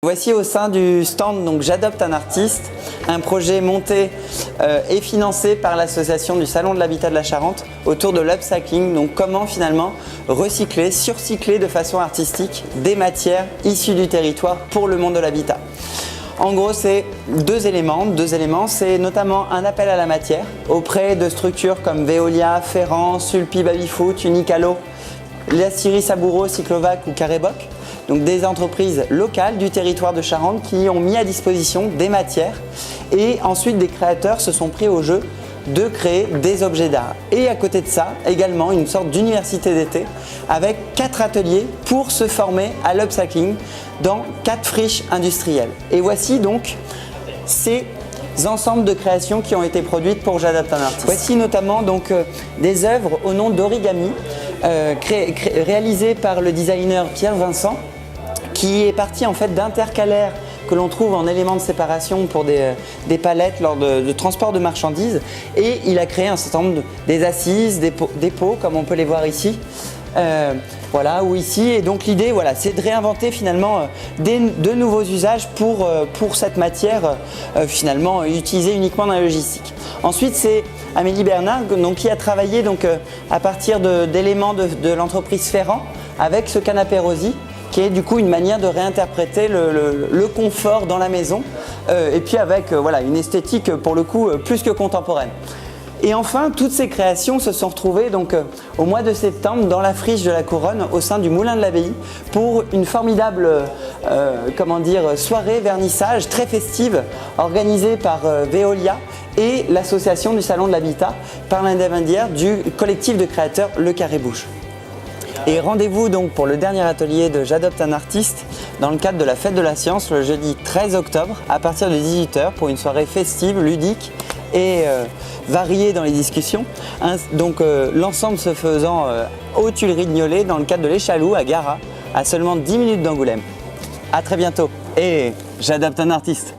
Voici au sein du stand donc J'adopte un artiste, un projet monté et financé par l'association du Salon de l'Habitat de la Charente autour de l'upcycling, donc comment finalement recycler, surcycler de façon artistique des matières issues du territoire pour le monde de l'habitat. En gros, c'est deux éléments, c'est notamment un appel à la matière auprès de structures comme Veolia, Ferrand, Sulpi, Babyfoot, Unicalo, la Syrie Saburo, Cyclovac ou Careboc. Donc des entreprises locales du territoire de Charente qui ont mis à disposition des matières et ensuite des créateurs se sont pris au jeu de créer des objets d'art. Et à côté de ça, également une sorte d'université d'été avec 4 ateliers pour se former à l'upcycling dans 4 friches industrielles. Et voici donc ces ensembles de créations qui ont été produites pour J'adopte un artiste. Voici notamment donc des œuvres au nom d'Origami réalisées par le designer Pierre Vincent, qui est parti en fait d'intercalaires que l'on trouve en éléments de séparation pour des palettes lors de transport de marchandises, et il a créé un certain nombre des assises, des pots comme on peut les voir ici. Voilà, ou ici, et donc l'idée voilà, c'est de réinventer finalement de nouveaux usages pour cette matière finalement utilisée uniquement dans la logistique. Ensuite, c'est Amélie Bernard donc, qui a travaillé donc, à partir d'éléments de l'entreprise Ferrand avec ce canapé Rosie, qui est du coup une manière de réinterpréter le confort dans la maison et puis avec voilà, une esthétique pour le coup plus que contemporaine. Et enfin, toutes ces créations se sont retrouvées donc, au mois de septembre dans la friche de la Couronne au sein du Moulin de l'Abbaye pour une formidable soirée vernissage très festive organisée par Veolia et l'association du Salon de l'Habitat par l'intermédiaire du collectif de créateurs Le Carré Bouche. Et rendez-vous donc pour le dernier atelier de J'adopte un artiste dans le cadre de la Fête de la Science le jeudi 13 octobre à partir de 18 h pour une soirée festive, ludique et variée dans les discussions. Donc l'ensemble se faisant aux Tuileries de Niollet dans le cadre de l'Échaloux à Gara, à seulement 10 minutes d'Angoulême. A très bientôt et J'adopte un artiste.